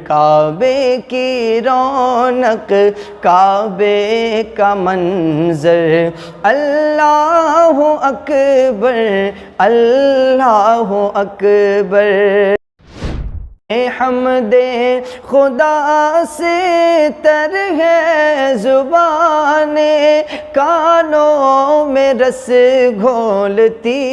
کعبے کی رونق، کعبے کا منظر، اللہ اکبر، اللہ اکبر۔ حمد خدا سے تر ہے زبان، کانوں میں رس گھولتی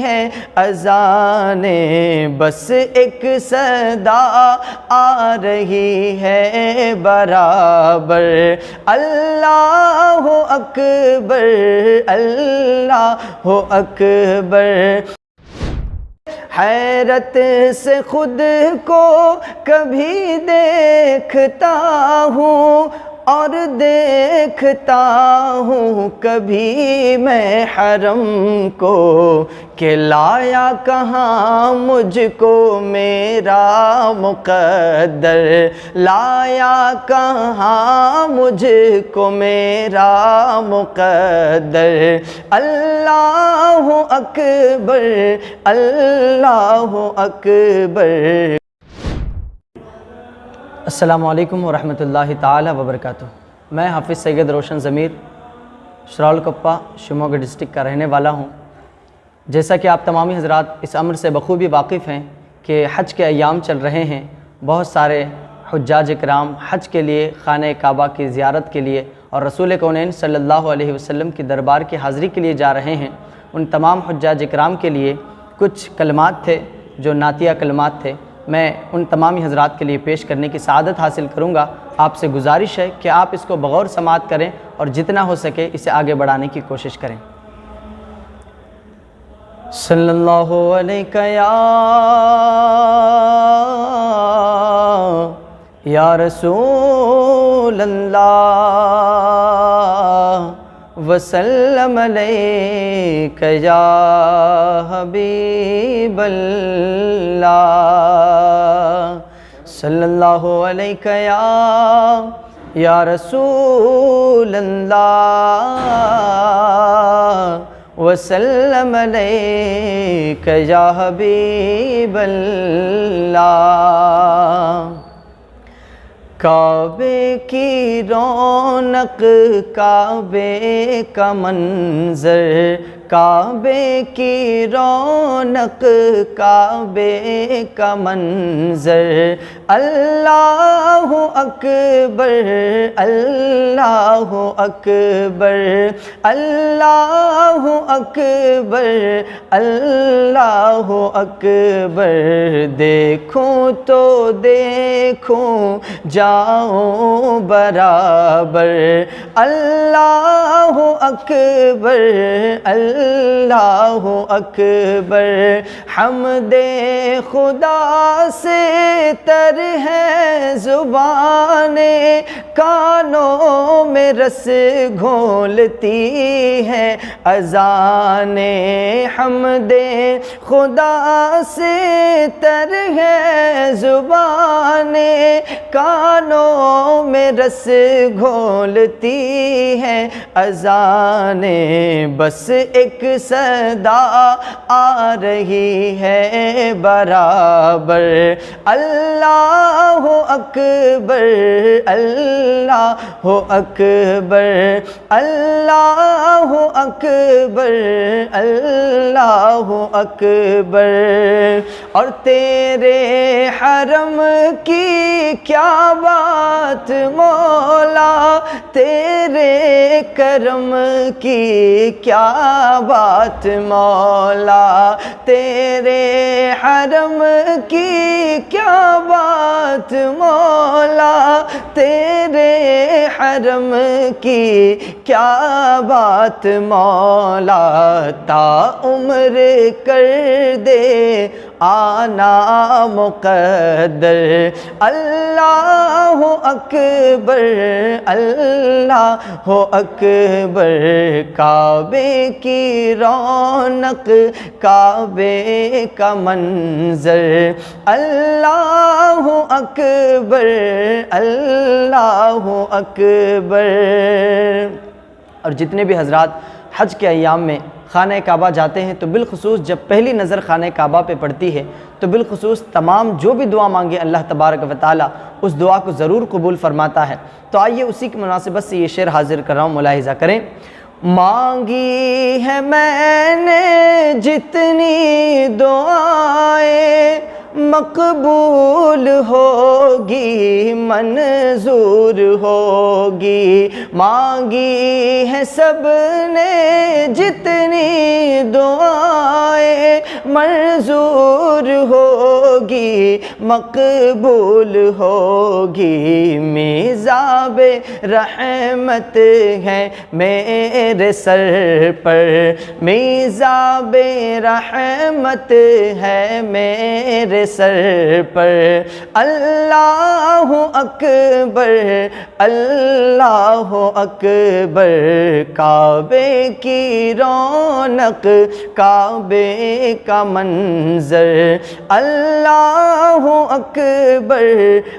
ہے اذانیں، بس ایک صدا آ رہی ہے برابر، اللہ اکبر، اللہ اکبر۔ حیرت سے خود کو کبھی دیکھتا ہوں اور دیکھتا ہوں کبھی میں حرم کو، کہ لایا کہاں مجھ کو میرا مقدر، لایا کہاں مجھ کو میرا مقدر، اللہ اکبر، اللہ اکبر۔ السلام علیکم ورحمۃ اللہ تعالی وبرکاتہ۔ میں حافظ سید روشن ضمیر شرالکپا شموگا ڈسٹرکٹ کا رہنے والا ہوں۔ جیسا کہ آپ تمامی حضرات اس امر سے بخوبی واقف ہیں کہ حج کے ایام چل رہے ہیں، بہت سارے حجاج اکرام حج کے لیے خانہ کعبہ کی زیارت کے لیے اور رسول کونین صلی اللہ علیہ وسلم کی دربار کی حاضری کے لیے جا رہے ہیں۔ ان تمام حجاج اکرام کے لیے کچھ کلمات تھے جو نعتیہ کلمات تھے، میں ان تمامی حضرات کے لیے پیش کرنے کی سعادت حاصل کروں گا۔ آپ سے گزارش ہے کہ آپ اس کو بغور سماعت کریں اور جتنا ہو سکے اسے آگے بڑھانے کی کوشش کریں۔ صلی اللہ علیہ یا رسول اللہ وسلم علیک یا حبیب اللہ، صلی اللہ علیہ یا رسول اللہ وسلم علیک یا حبیب اللہ۔ کعبے کی رونق، کعبے کا منظر، کعبے کی رونق، کعبے کا منظر، اللہ اکبر، اللہ اکبر، اللہ اکبر، اللہ اکبر۔ دیکھوں تو دیکھوں جاؤں برابر، اللہ اکبر، اللہ اکبر۔ حمد خدا سے تر ہے زبان، کانوں میں رس گھولتی ہے اذانیں، حمد خدا سے تر ہے زبان، کانوں میں رس گھولتی ہے اذانیں، بس ایک صدا آ رہی ہے برابر، اللہ اکبر، اللہ اکبر، اللہ اکبر، اللہ اکبر۔ اور تیرے حرم کی کیا بات مولا، تیرے کرم کی کیا بات مولا، تیرے حرم کی کیا بات مولا، تیرے حرم کی کیا بات مولا، تا عمر کر دے آنا مقدر، اللہ اکبر، اللہ اکبر۔ کعبے کی رونق، کعبے کا منظر، اللہ اکبر، اللہ اکبر۔ اور جتنے بھی حضرات حج کے ایام میں خانہ کعبہ جاتے ہیں تو بالخصوص جب پہلی نظر خانہ کعبہ پہ پڑتی ہے تو بالخصوص تمام جو بھی دعا مانگے اللہ تبارک و تعالیٰ اس دعا کو ضرور قبول فرماتا ہے۔ تو آئیے اسی کی مناسبت سے یہ شعر حاضر کر رہا ہوں، ملاحظہ کریں۔ مانگی ہے میں نے جتنی دعائیں مقبول ہوگی منظور ہوگی، مانگی ہے سب نے جتنی دعائیں منظور ہوگی مقبول ہوگی، میزاب رحمت ہے میرے سر پر، میزاب رحمت ہے میرے سر پر، اللہ اکبر اللہ اکبر، کعبے کی رونق کعبے کا منظر، اللہ اکبر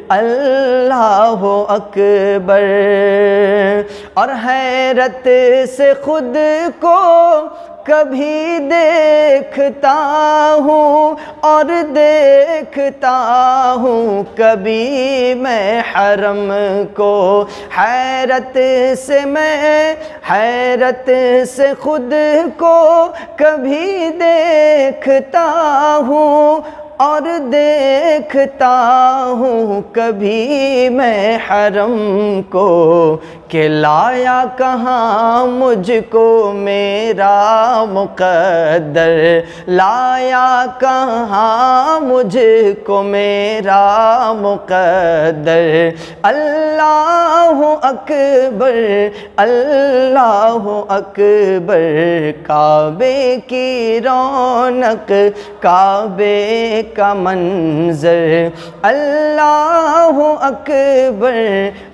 اللہ اکبر، اور حیرت سے خود کو کبھی دیکھتا ہوں اور دیکھتا ہوں کبھی میں حرم کو، حیرت سے خود کو کبھی دیکھتا ہوں اور دیکھتا ہوں کبھی میں حرم کو، کہ لایا کہاں مجھ کو میرا مقدر، لایا کہاں مجھ کو میرا مقدر، اللہ اکبر اللہ اکبر، کعبے کی رونق کعبے کا منظر، اللہ اکبر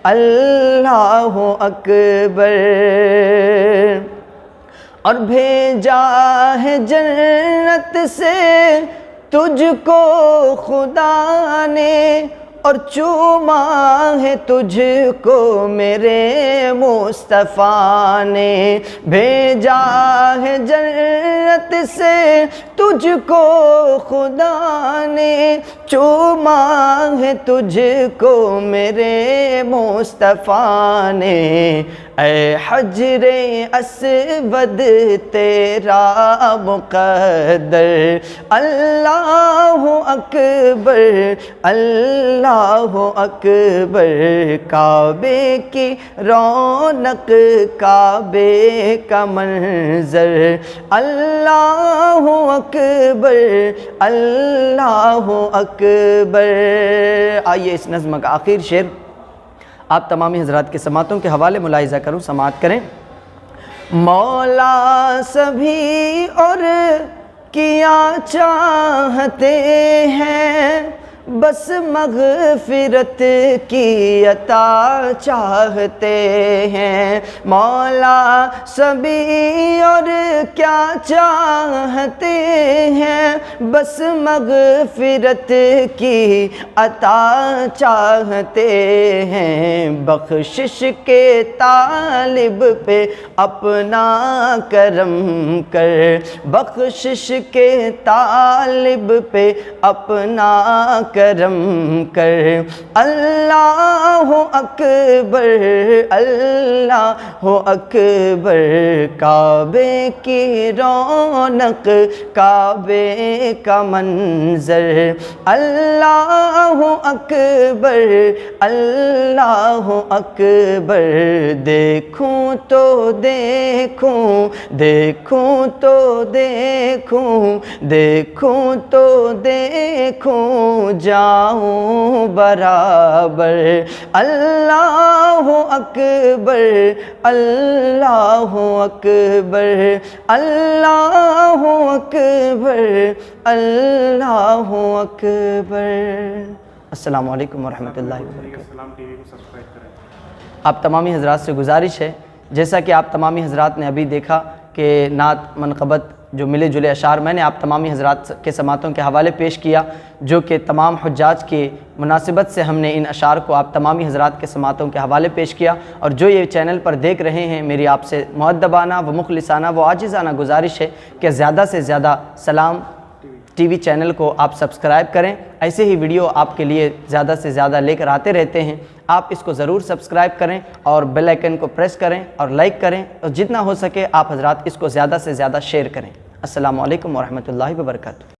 اللہ اکبر، اور بھیجا ہے جنت سے تجھ کو خدا نے، اور چوما ہے تجھ کو میرے مصطفیٰ نے، بھیجا ہے جنت سے تجھ کو خدا نے، چوما ہے تجھ کو میرے مصطفیٰ نے، اے حجر اسود تیرا مقدر، اللہ اکبر اللہ اکبر، کعبے کی رونق کعبے کا منظر، اللہ اکبر اللہ اکبر۔ آئیے اس نظم کا آخر شعر آپ تمامی حضرات کے سماعتوں کے حوالے ملاحظہ کروں، سماعت کریں۔ مولا سبھی اور کیا چاہتے ہیں، بس مغفرت کی عطا چاہتے ہیں، مولا سبھی اور کیا چاہتے ہیں، بس مغفرت کی عطا چاہتے ہیں، بخشش کے طالب پہ اپنا کرم کر، بخشش کے طالب پہ اپنا کرم کر، اللہ اکبر اللہ اکبر، کعبے کی رونق کعبے کا منظر، اللہ اکبر اللہ اکبر، دیکھوں تو دیکھوں دیکھوں تو دیکھوں دیکھوں تو دیکھوں جاؤں برابر، اللہ اکبر اللہ اکبر اللہ اکبر اللہ اکبر۔ السلام علیکم ورحمۃ اللہ وبرکاتہ۔ آپ تمامی حضرات سے گزارش ہے، جیسا کہ آپ تمامی حضرات نے ابھی دیکھا کہ نعت منقبت جو ملے جلے اشعار میں نے آپ تمامی حضرات کے سماعتوں کے حوالے پیش کیا، جو کہ تمام حجاج کی مناسبت سے ہم نے ان اشعار کو آپ تمامی حضرات کے سماعتوں کے حوالے پیش کیا، اور جو یہ چینل پر دیکھ رہے ہیں، میری آپ سے مؤدبانہ و مخلصانہ و عاجزانہ گزارش ہے کہ زیادہ سے زیادہ سلام ٹی وی چینل کو آپ سبسکرائب کریں۔ ایسے ہی ویڈیو آپ کے لیے زیادہ سے زیادہ لے کر آتے رہتے ہیں، آپ اس کو ضرور سبسکرائب کریں اور بیل آئیکن کو پریس کریں اور لائک کریں، اور جتنا ہو سکے آپ حضرات اس کو زیادہ سے زیادہ شیئر کریں۔ السلام علیکم ورحمۃ اللہ وبرکاتہ۔